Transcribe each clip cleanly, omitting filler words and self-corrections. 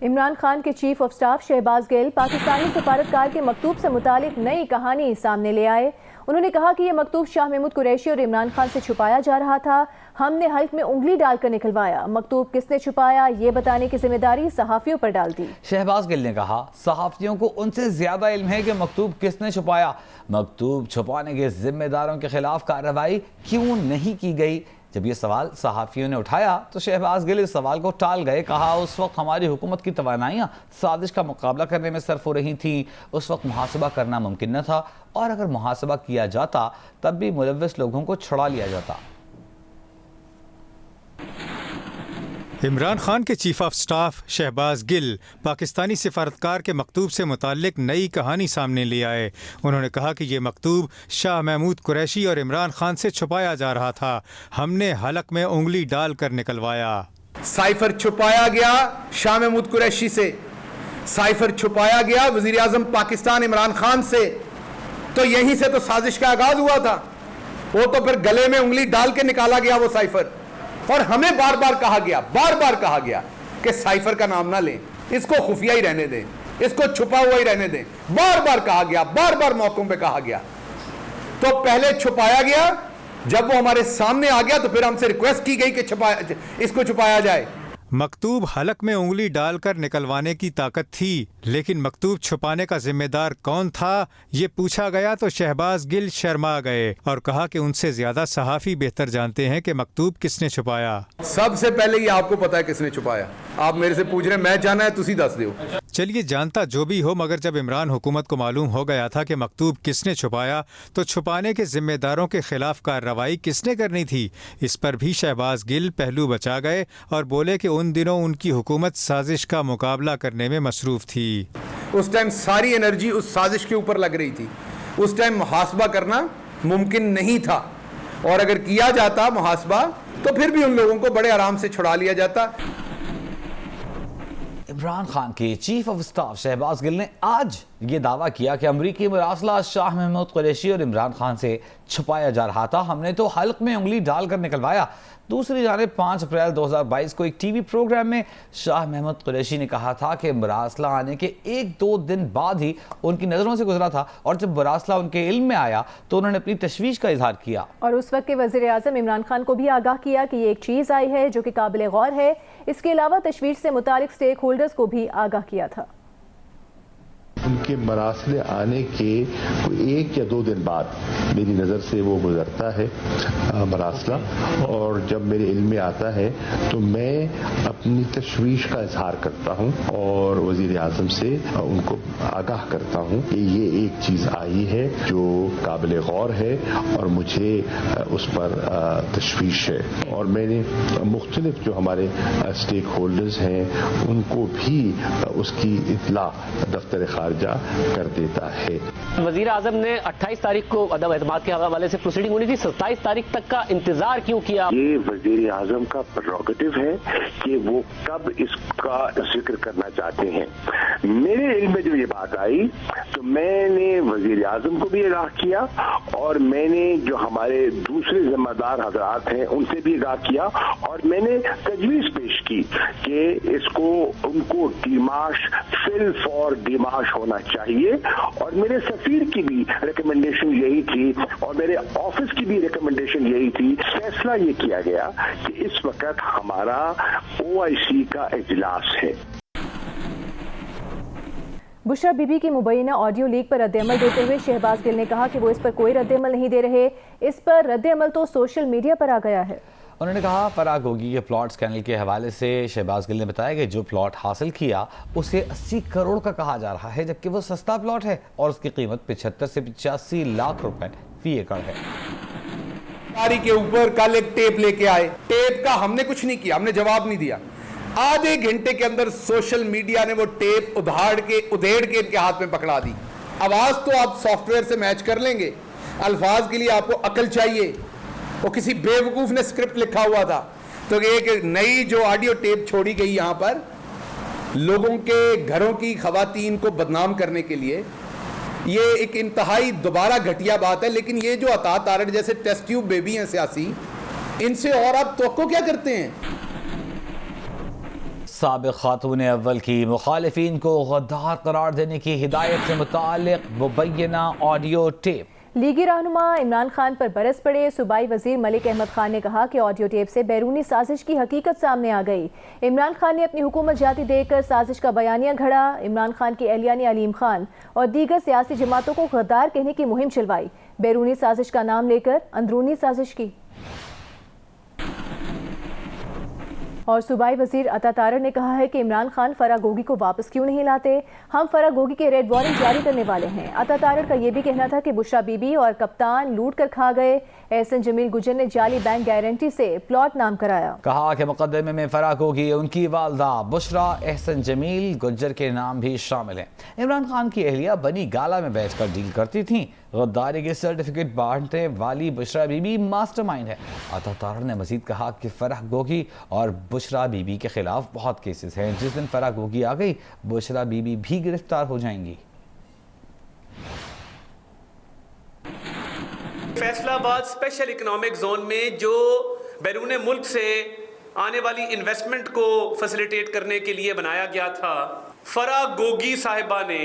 عمران خان کے chief of staff Shahbaz گل پاکستانی سفارتکار کے مکتوب سے متعلق نئی کہانی سامنے لے آئے۔ انہوں نے کہا کہ یہ مکتوب شاہ محمود قریشی اور عمران خان سے چھپایا جا رہا تھا، ہم نے حلق میں انگلی ڈال کر نکلوایا، مکتوب کس نے چھپایا یہ بتانے کی ذمہ داری صحافیوں پر ڈال دی۔ شہباز گل نے کہا صحافیوں کو ان سے زیادہ علم ہے کہ مکتوب کس نے چھپایا، مکتوب چھپانے کے ذمہ داروں کے خلاف کارروائی کیوں نہیں کی گئی۔ جب یہ سوال صحافیوں نے اٹھایا تو شہباز گل اس سوال کو ٹال گئے، کہا اس وقت ہماری حکومت کی توانائیاں سازش کا مقابلہ کرنے میں صرف ہو رہی تھیں، اس وقت محاسبہ کرنا ممکن نہ تھا، اور اگر محاسبہ کیا جاتا تب بھی ملوث لوگوں کو چھڑا لیا جاتا۔ عمران خان کے چیف آف سٹاف شہباز گل پاکستانی سفارتکار کے مکتوب سے متعلق نئی کہانی سامنے لے آئے۔ انہوں نے کہا کہ یہ مکتوب شاہ محمود قریشی اور عمران خان سے چھپایا جا رہا تھا، ہم نے حلق میں انگلی ڈال کر نکلوایا۔ سائفر چھپایا گیا شاہ محمود قریشی سے، سائفر چھپایا گیا وزیر اعظم پاکستان عمران خان سے، تو یہیں سے تو سازش کا آغاز ہوا تھا، وہ تو پھر گلے میں انگلی ڈال کے نکالا گیا وہ سائفر، اور ہمیں بار بار کہا گیا کہ سائفر کا نام نہ لیں، اس کو خفیہ ہی رہنے دیں، اس کو چھپا ہوا ہی رہنے دیں، بار بار کہا گیا، بار بار موقعوں پہ کہا گیا۔ تو پہلے چھپایا گیا، جب وہ ہمارے سامنے آ گیا تو پھر ہم سے ریکویسٹ کی گئی کہ اس کو چھپایا جائے۔ مکتوب حلق میں انگلی ڈال کر نکلوانے کی طاقت تھی، لیکن مکتوب چھپانے کا ذمہ دار کون تھا یہ پوچھا گیا تو شہباز گل شرما گئے اور کہا کہ ان سے زیادہ صحافی بہتر جانتے ہیں کہ مکتوب کس نے چھپایا۔ سب سے پہلے یہ آپ کو پتا ہے کس نے چھپایا، آپ میرے سے پوچھ رہے ہیں، میں جانا ہے تسی دس دیو۔ چلیے جانتا جو بھی ہو، مگر جب عمران حکومت کو معلوم ہو گیا تھا کہ مکتوب کس نے چھپایا تو چھپانے کے ذمہ داروں کے خلاف کارروائی کس نے کرنی تھی، اس پر بھی شہباز گل پہلو بچا گئے اور بولے کہ ان دنوں ان کی حکومت سازش کا مقابلہ کرنے میں مصروف تھی۔ اس ٹائم ساری انرجی اس سازش کے اوپر لگ رہی تھی، اس ٹائم محاسبہ کرنا ممکن نہیں تھا، اور اگر کیا جاتا محاسبہ تو پھر بھی ان لوگوں کو بڑے آرام سے چھڑا لیا جاتا۔ عمران خان کے چیف آف سٹاف شہباز گل نے آج یہ دعویٰ کیا کہ امریکی مراسلہ شاہ محمود قریشی اور عمران خان سے چھپایا جا رہا تھا، ہم نے تو حلق میں انگلی ڈال کر نکلوایا۔ دوسری جانب 5 اپریل 2022 کو ایک ٹی وی پروگرام میں شاہ محمود قریشی نے کہا تھا کہ مراسلہ آنے کے 1-2 دن بعد ہی ان کی نظروں سے گزرا تھا، اور جب مراسلہ ان کے علم میں آیا تو انہوں نے اپنی تشویش کا اظہار کیا، اور اس وقت کے وزیر اعظم عمران خان کو بھی آگاہ کیا کہ یہ ایک چیز آئی ہے جو کہ قابل غور ہے۔ اس کے علاوہ تشویش سے متعلق سٹیک ہولڈرز کو بھی آگاہ کیا تھا۔ ان کے مراسلے آنے کے کوئی 1 یا 2 دن بعد میری نظر سے وہ گزرتا ہے مراسلہ، اور جب میرے علم میں آتا ہے تو میں اپنی تشویش کا اظہار کرتا ہوں اور وزیر اعظم سے ان کو آگاہ کرتا ہوں کہ یہ ایک چیز آئی ہے جو قابل غور ہے اور مجھے اس پر تشویش ہے، اور میں نے مختلف جو ہمارے اسٹیک ہولڈرز ہیں ان کو بھی اس کی اطلاع دفتر خارجہ کر دیتا ہے۔ وزیر اعظم نے 28 تاریخ کو عدم اعتماد کے حوالے سے پروسیڈنگ ہونی تھی، 27 تاریخ تک کا انتظار کیوں کیا؟ یہ وزیر اعظم کا پریروگیٹو ہے کہ وہ کب اس کا ذکر کرنا چاہتے ہیں۔ میرے علم میں جو یہ بات آئی تو میں نے وزیر اعظم کو بھی آگاہ کیا، اور میں نے جو ہمارے دوسرے ذمہ دار حضرات ہیں ان سے بھی آگاہ کیا، اور میں نے تجویز پیش کی کہ ان کو ڈیماش فل فار ڈیماش ہونا چاہیے، اور میرے سفیر کی بھی ریکمنڈیشن یہی تھی اور میرے آفس کی بھی ریکمنڈیشن یہی تھی۔ فیصلہ یہ کیا گیا کہ اس وقت ہمارا OIC کا اجلاس ہے۔ بشرا بی بی کی مبینہ آڈیو لیک پر رد عمل دیتے ہوئے شہباز گل نے کہا کہ وہ اس پر کوئی رد عمل نہیں دے رہے، اس پر رد عمل تو سوشل میڈیا پر آ گیا ہے۔ انہوں نے کہا فرا گوگی کے پلاٹ اسکینڈل کے حوالے سے شہباز گل نے بتایا کہ جو پلاٹ حاصل کیا اسے 80 کروڑ کا کہا جا رہا ہے، جبکہ وہ سستا پلاٹ ہے اور اس کی قیمت 75 سے 85 لاکھ روپے فی ایکڑ ہے۔ گاڑی کے اوپر کل ایک ٹیپ لے کے آئے، ٹیپ کا ہم نے کچھ نہیں کیا، ہم نے جواب نہیں دیا، آدھے گھنٹے کے اندر سوشل میڈیا نے وہ ٹیپ ادھیڑ کے ان کے ہاتھ میں پکڑا دی۔ آواز تو آپ سافٹ ویئر سے میچ کر لیں گے، الفاظ کے لیے آپ کو عقل چاہیے، وہ کسی بے وقوف نے سکرپٹ لکھا ہوا تھا۔ تو ایک نئی جو آڈیو ٹیپ چھوڑی گئی یہاں پر لوگوں کے گھروں کی خواتین کو بدنام کرنے کے لیے، یہ ایک انتہائی دوبارہ گھٹیا بات ہے۔ لیکن یہ جو عطا تارڑ جیسے ٹیسٹ ٹیوب بیبی ہیں سیاسی، ان سے اور آپ توقع کیا کرتے ہیں؟ سابق خاتون اول کی مخالفین کو غدار قرار دینے کی ہدایت سے متعلق مبینہ آڈیو ٹیپ۔ لیگی رہنما عمران خان پر برس پڑے صوبائی وزیر ملک احمد خان نے کہا کہ آڈیو ٹیپ سے بیرونی سازش کی حقیقت سامنے آ گئی۔ عمران خان نے اپنی حکومت جاتی دے کر سازش کا بیانیہ گھڑا۔ عمران خان کی اہلیہ نے علیم خان اور دیگر سیاسی جماعتوں کو غدار کہنے کی مہم چلوائی، بیرونی سازش کا نام لے کر اندرونی سازش کی۔ اور صوبائی وزیر عطا تارڑ نے کہا ہے کہ عمران خان فرح گوگی کو واپس کیوں نہیں لاتے، ہم فرح گوگی کے ریڈ وارنٹ جاری کرنے والے ہیں۔ عطا تارڑ کا یہ بھی کہنا تھا کہ بشرا بی بی اور کپتان لوٹ کر کھا گئے۔ احسن جمیل گجر نے جعلی بینک گارنٹی سے پلاٹ نام کرایا۔ کہا کہ مقدمے میں فرح گوگی، ان کی والدہ بشرا، احسن جمیل گجر کے نام بھی شامل ہیں۔ عمران خان کی اہلیہ بنی گالا میں بیٹھ کر ڈیل کرتی تھیں۔ غداری کے سرٹیفکیٹ بانٹنے والی بشرا بی بی ماسٹر مائنڈ ہے۔ عطا تارڑ نے مزید کہا کہ فرح گوگی اور بشرا بی بی کے خلاف بہت کیسز ہیں، جس دن فرح گوگی آ گئی بشرا بی بی بھی گرفتار ہو جائیں گی۔ فیصلہ آباد اسپیشل اکنامک زون میں جو بیرون ملک سے آنے والی انویسٹمنٹ کو فیسیلیٹیٹ کرنے کے لیے بنایا گیا تھا، فرح گوگی صاحبہ نے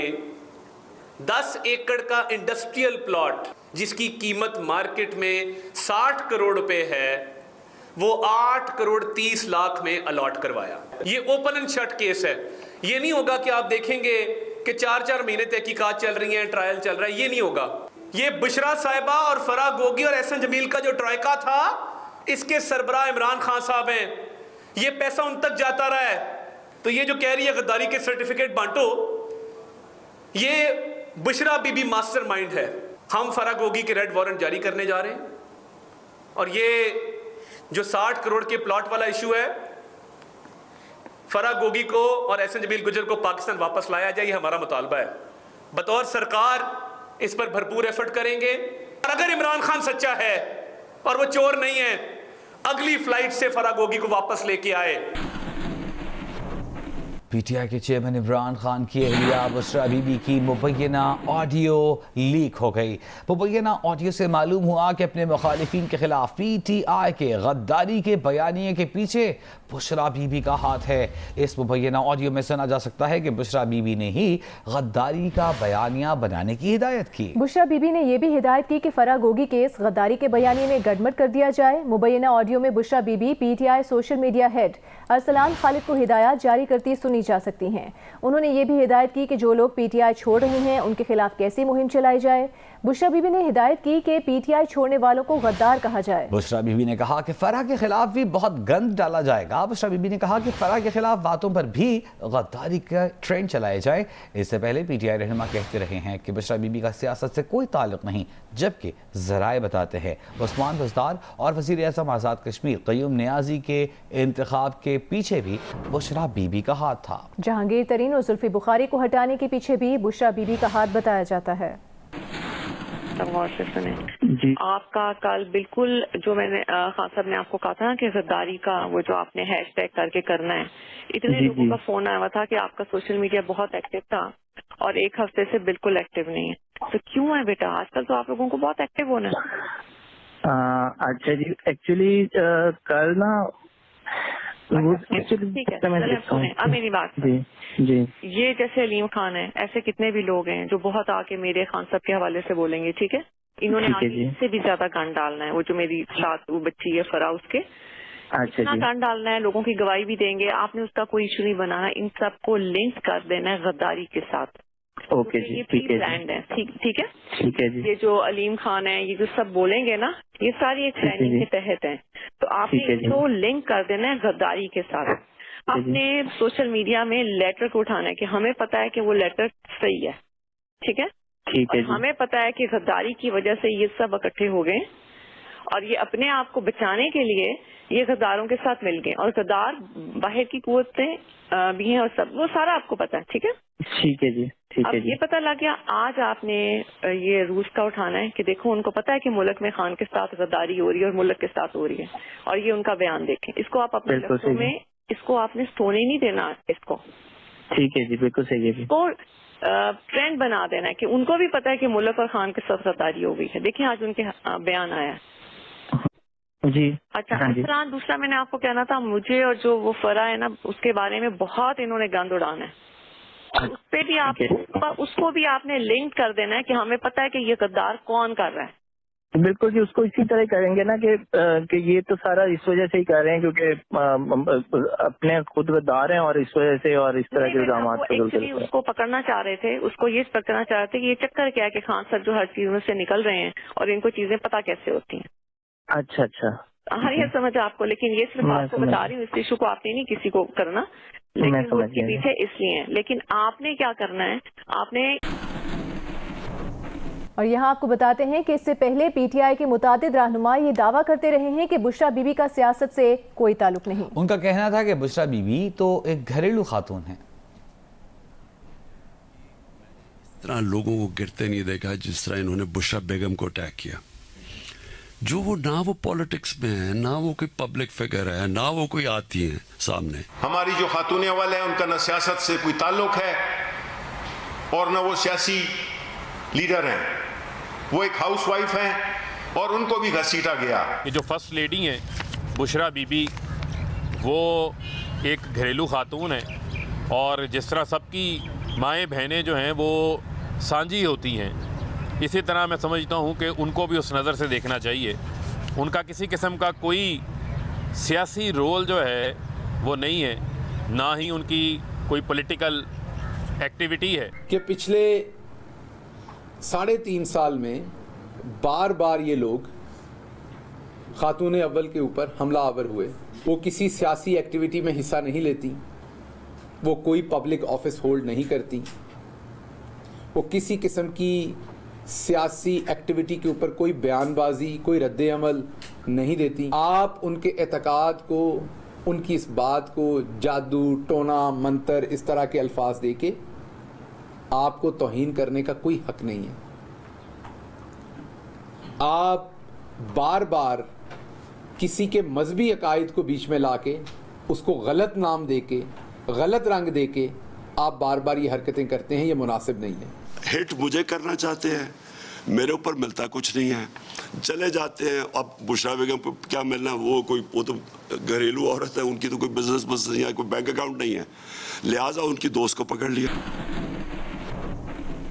10 ایکڑ کا انڈسٹریل پلاٹ جس کی قیمت مارکیٹ میں 60 کروڑ روپے ہے، وہ 8 کروڑ 30 لاکھ میں الاٹ کروایا۔ یہ اوپن اینڈ شٹ کیس ہے۔ یہ نہیں ہوگا کہ آپ دیکھیں گے کہ 4 مہینے تحقیقات چل رہی ہیں، ٹرائل چل رہا ہے، یہ نہیں ہوگا۔ یہ بشرا صاحبہ اور فرح گوگی اور احسن جمیل کا جو ٹرائکا تھا، اس کے سربراہ عمران خان صاحب ہیں۔ یہ پیسہ ان تک جاتا رہا ہے۔ تو یہ جو کہہ رہی ہے غداری کے سرٹیفکیٹ بانٹو، یہ بشرا بی بی ماسٹر مائنڈ ہے۔ ہم فرح گوگی کے ریڈ وارنٹ جاری کرنے جا رہے ہیں، اور یہ جو 60 کروڑ کے پلاٹ والا ایشو ہے، فرح گوگی کو اور احسن جمیل گجر کو پاکستان واپس لایا جائے، یہ ہمارا مطالبہ ہے۔ بطور سرکار اس پر بھرپور ایفرٹ کریں گے، اور اگر عمران خان سچا ہے اور وہ چور نہیں ہے، اگلی فلائٹ سے فرح گوگی کو واپس لے کے آئے۔ پی ٹی آئی کے چیئرمین عمران خان کی اہلیہ بشرا بی بی کی مبینہ آڈیو لیک ہو گئی۔ مبینہ آڈیو سے معلوم ہوا کہ اپنے مخالفین کے خلاف پی ٹی آئی کے غداری کے بیانیے کے پیچھے بشرا بی بی کا ہاتھ ہے۔ اس مبینہ آڈیو میں سنا جا سکتا ہے کہ بشرا بی بی نے ہی غداری کا بیانیہ بنانے کی ہدایت کی۔ بشرا بی بی نے یہ بھی ہدایت کی کہ فرح گوگی کیس غداری کے بیانیے میں گڑبڑ کر دیا جائے۔ مبینہ آڈیو میں Bushra Bibi P T I social media head Arsalan Khalid کو ہدایات جاری کرتی سنی جا سکتی ہیں۔ انہوں نے یہ بھی ہدایت کی کہ جو لوگ پی ٹی آئی چھوڑ رہے ہیں ان کے خلاف کیسی مہم چلائی جائے۔ بشرا بی بی نے ہدایت کی کہ پی ٹی آئی چھوڑنے والوں کو غدار کہا جائے۔ بشرا بی بی نے کہا کہ فرح کے خلاف بھی بہت گند ڈالا جائے گا۔ بشرا بی بی نے کہا کہ فرح کے خلاف باتوں پر بھی غداری کا ٹرینڈ چلائے جائے۔ اس سے پہلے پی ٹی آئی رہنما کہتے رہے ہیں کہ بشرا بی بی کا سیاست سے کوئی تعلق نہیں، جبکہ ذرائع بتاتے ہیں عثمان بزدار اور وزیر اعظم آزاد کشمیر قیوم نیازی کے انتخاب کے پیچھے بھی بشرا بی بی کا ہاتھ تھا۔ جہانگیر ترین اور زلفی بخاری کو ہٹانے کے پیچھے بھی بشرا بی بی کا ہاتھ بتایا جاتا ہے۔ غور سے سنیں جی، آپ کا کل بالکل جو میں نے خان صاحب نے آپ کو کہا تھا نا کہ غداری کا وہ جو آپ نے ہیش ٹیگ کر کے کرنا ہے، اتنے لوگوں کا فون آیا ہوا تھا کہ آپ کا سوشل میڈیا بہت ایکٹیو تھا اور 1 ہفتے سے بالکل ایکٹیو نہیں ہے، تو کیوں ہے بیٹا؟ آج کل تو آپ لوگوں کو بہت ایکٹیو ہونا ہے۔ اچھا جی، ایکچولی کل نا ٹھیک ہے، اب میری بات جی جی، یہ جیسے علیم خان ہے، ایسے کتنے بھی لوگ ہیں جو بہت آ کے میرے خان صاحب کے حوالے سے بولیں گے، ٹھیک ہے؟ انہوں نے آگے اس سے بھی زیادہ گن ڈالنا ہے، وہ جو میری ساتھ وہ بچی ہے فرح، اس کے اتنا گن ڈالنا ہے، لوگوں کی گواہی بھی دیں گے، آپ نے اس کا کوئی ایشو نہیں بنانا، ان سب کو لنک کر دینا ہے غداری کے ساتھ۔ اوکے جی، ٹھیک ہے، ٹھیک ہے، ٹھیک ہے جی۔ یہ جو علیم خان ہے، یہ جو سب بولیں گے نا، یہ ساری ایک پلاننگ کے تحت ہیں، تو آپ نے اس کو لنک کر دینا ہے غداری کے ساتھ۔ آپ نے سوشل میڈیا میں لیٹر کو اٹھانا ہے کہ ہمیں پتا ہے کہ وہ لیٹر صحیح ہے، ٹھیک ہے، ہمیں پتا ہے کہ غداری کی وجہ سے یہ سب اکٹھے ہو گئے، اور یہ اپنے آپ کو بچانے کے لیے یہ غداروں کے ساتھ مل گئے، اور غدار باہر کی قوتیں بھی ہیں، اور سب وہ سارا آپ کو پتا ہے، ٹھیک ہے؟ ٹھیک ہے جی، ٹھیک ہے جی۔ یہ پتا لگ گیا، آج آپ نے یہ روس کا اٹھانا ہے کہ دیکھو ان کو پتا ہے کہ ملک میں خان کے ساتھ غداری ہو رہی ہے اور ملک کے ساتھ ہو رہی ہے، اور یہ ان کا بیان دیکھیں، اس کو آپ اپنے لفظوں میں، اس کو آپ نے سونے نہیں دینا، اس کو ٹھیک ہے جی، بالکل صحیح ہے، کو ٹرینڈ بنا دینا ہے کہ ان کو بھی پتا ہے کہ ملک اور خان کے ساتھ غداری ہو گئی ہے۔ دیکھیں آج ان کے بیان آیا ہے۔ جی اچھا عمران، دوسرا میں نے آپ کو کہنا تھا، مجھے اور جو وہ فرا ہے نا اس کے بارے میں بہت انہوں نے گند اڑانا ہے، اس پہ بھی آپ اس کو بھی آپ نے لنک کر دینا ہے کہ ہمیں پتہ ہے کہ یہ غدار کون کر رہا ہے. بالکل جی، اس کو اسی طرح کریں گے نا کہ یہ تو سارا اس وجہ سے ہی کر رہے ہیں کیونکہ اپنے خود غدار ہیں اور اس وجہ سے اور اس طرح کے الزامات اس کو پکڑنا چاہ رہے تھے، اس کو یہ پکڑنا چاہ رہے تھے کہ یہ چکر کیا ہے کہ خان صاحب جو ہر چیز میں سے نکل رہے ہیں اور ان کو چیزیں پتہ کیسے ہوتی ہیں. اچھا اچھا، ہر یہ سمجھ آپ کو، لیکن یہ صرف آپ کو بتا رہی ہوں، اس ایشو کو آپ نے نہیں کسی کو کرنا، لیکن وہ اس کے پیچھے اس لیے ہیں. لیکن آپ نے کیا کرنا ہے، آپ نے. اور یہاں آپ کو بتاتے ہیں کہ اس سے پہلے پی ٹی آئی کے متعدد رہنما یہ دعویٰ کرتے رہے ہیں کہ بشرا بی بی کا سیاست سے کوئی تعلق نہیں. ان کا کہنا تھا کہ بشرا بی بی تو ایک گھریلو خاتون ہیں. اس طرح لوگوں کو گرتے نہیں دیکھا جس طرح انہوں نے بشرا بیگم کو اٹیک کیا، جو وہ نہ وہ پالیٹکس میں ہے، نہ وہ کوئی پبلک فگر ہے، نہ وہ کوئی آتی ہیں سامنے. ہماری جو خاتون اول ہیں ان کا نہ سیاست سے کوئی تعلق ہے اور نہ وہ سیاسی لیڈر ہیں، وہ ایک ہاؤس وائف ہیں اور ان کو بھی گھسیٹا گیا. یہ جو فرسٹ لیڈی ہیں بشرا بی بی، وہ ایک گھریلو خاتون ہیں اور جس طرح سب کی مائیں بہنیں جو ہیں وہ سانجھی ہوتی ہیں، اسی طرح میں سمجھتا ہوں کہ ان کو بھی اس نظر سے دیکھنا چاہیے. ان کا کسی قسم کا کوئی سیاسی رول جو ہے وہ نہیں ہے، نہ ہی ان کی کوئی پولیٹیکل ایکٹیویٹی ہے. کہ پچھلے 3.5 سال میں بار بار یہ لوگ خاتون اول کے اوپر حملہ آور ہوئے. وہ کسی سیاسی ایکٹیویٹی میں حصہ نہیں لیتی، وہ کوئی پبلک آفس ہولڈ نہیں کرتی، وہ کسی قسم کی سیاسی ایکٹیویٹی کے اوپر کوئی بیان بازی، کوئی رد عمل نہیں دیتی. آپ ان کے اعتقاد کو، ان کی اس بات کو جادو، ٹونا، منتر اس طرح کے الفاظ دے کے آپ کو توہین کرنے کا کوئی حق نہیں ہے. آپ بار بار کسی کے مذہبی عقائد کو بیچ میں لا کے اس کو غلط نام دے کے، غلط رنگ دے کے آپ بار بار یہ حرکتیں کرتے ہیں، یہ مناسب نہیں ہے. ہٹ مجھے کرنا چاہتے ہیں، میرے اوپر ملتا کچھ نہیں ہے، چلے جاتے ہیں. اب بشرا بیگم کو کیا ملنا، وہ تو گھریلو عورت ہے، ان کی تو کوئی بزنس نہیں ہے، کوئی بینک اکاؤنٹ نہیں ہے، لہٰذا ان کی دوست کو پکڑ لیا.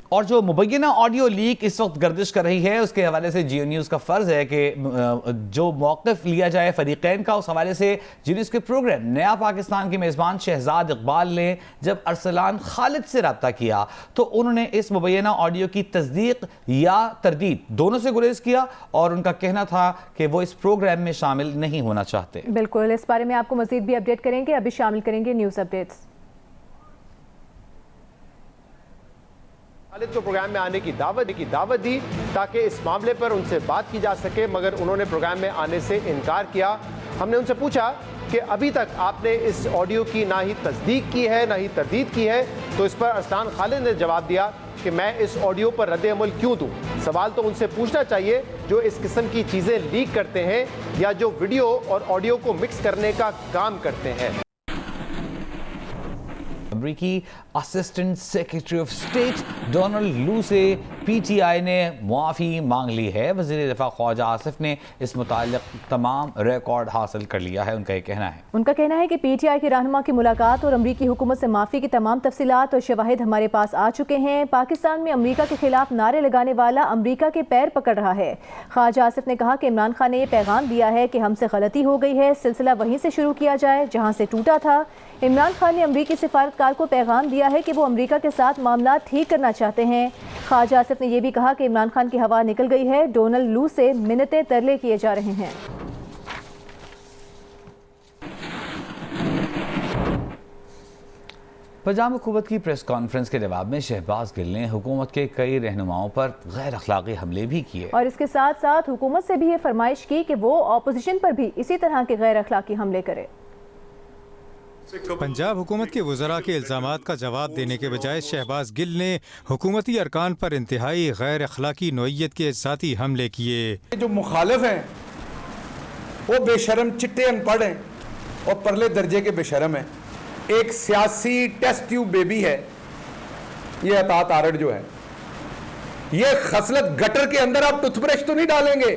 اور جو مبینہ آڈیو لیک اس وقت گردش کر رہی ہے، اس کے حوالے سے جیو نیوز کا فرض ہے کہ جو موقف لیا جائے فریقین کا. اس حوالے سے جیو نیوز کے پروگرام نیا پاکستان کے میزبان شہزاد اقبال نے جب ارسلان خالد سے رابطہ کیا تو انہوں نے اس مبینہ آڈیو کی تصدیق یا تردید دونوں سے گریز کیا، اور ان کا کہنا تھا کہ وہ اس پروگرام میں شامل نہیں ہونا چاہتے. بالکل، اس بارے میں آپ کو مزید بھی اپڈیٹ کریں گے. ابھی شامل کریں گے نیوز اپڈیٹس. خالد کو پروگرام میں آنے کی دعوت دی تاکہ اس معاملے پر ان سے بات کی جا سکے، مگر انہوں نے پروگرام میں آنے سے انکار کیا. ہم نے ان سے پوچھا کہ ابھی تک آپ نے اس آڈیو کی نہ ہی تصدیق کی ہے نہ ہی تردید کی ہے، تو اس پر ارسلان خالد نے جواب دیا کہ میں اس آڈیو پر رد عمل کیوں دوں. سوال تو ان سے پوچھنا چاہیے جو اس قسم کی چیزیں لیک کرتے ہیں یا جو ویڈیو اور آڈیو کو مکس کرنے کا کام کرتے ہیں. امریکی assistant secretary of state Donald Lu سے پی ٹی آئی نے معافی مانگ لی ہے. وزیر دفاع خواجہ آصف نے اس متعلق تمام ریکارڈ حاصل کر لیا ہے. ان کا یہ کہنا ہے کہ پی ٹی آئی کے رہنما کی ملاقات اور امریکی حکومت سے معافی کی تمام تفصیلات اور شواہد ہمارے پاس آ چکے ہیں. پاکستان میں امریکہ کے خلاف نعرے لگانے والا امریکہ کے پیر پکڑ رہا ہے. خواجہ آصف نے کہا کہ عمران خان نے یہ پیغام دیا ہے کہ ہم سے غلطی ہو گئی ہے، سلسلہ وہیں سے شروع کیا جائے جہاں سے ٹوٹا تھا. عمران خان نے امریکی سفارتکار کو پیغام دیا ہے کہ وہ امریکہ کے ساتھ معاملات ٹھیک کرنا چاہتے ہیں. خواجہ آصف نے یہ بھی کہا کہ عمران خان کی ہوا نکل گئی ہے، ڈونلڈ لو سے منتیں ترلے کیے جا رہے ہیں. پنجاب حکومت کی پریس کانفرنس کے جواب میں شہباز گل نے حکومت کے کئی رہنماؤں پر غیر اخلاقی حملے بھی کیے اور اس کے ساتھ ساتھ حکومت سے بھی یہ فرمائش کی کہ وہ اپوزیشن پر بھی اسی طرح کے غیر اخلاقی حملے کرے. پنجاب حکومت کے وزراء کے الزامات کا جواب دینے کے بجائے شہباز گل نے حکومتی ارکان پر انتہائی غیر اخلاقی نوعیت کے ذاتی حملے کیے. جو مخالف ہیں وہ بے شرم چٹے ان پڑھ ہیں اور پرلے درجے کے بے شرم ہیں. ایک سیاسی ٹیسٹ ٹیوب بیبی ہے یہ عطا تارڑ جو ہے، یہ خصلت گٹر کے اندر آپ ٹوتھ برش تو نہیں ڈالیں گے،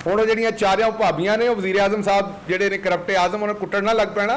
ਹੁਣ ਜਿਹੜੀਆਂ ਚਾਰਿਆਂ ਭਾਬੀਆਂ ਨੇ ਉਹ ਵਜ਼ੀਰ ਆਜ਼ਮ ਸਾਹਿਬ ਜਿਹੜੇ ਨੇ ਕਰਪਟ ਆਜ਼ਮ ਉਹਨਾਂ ਕੁੱਟਣ ਨਾ ਲੱਗ ਪੈਣਾ,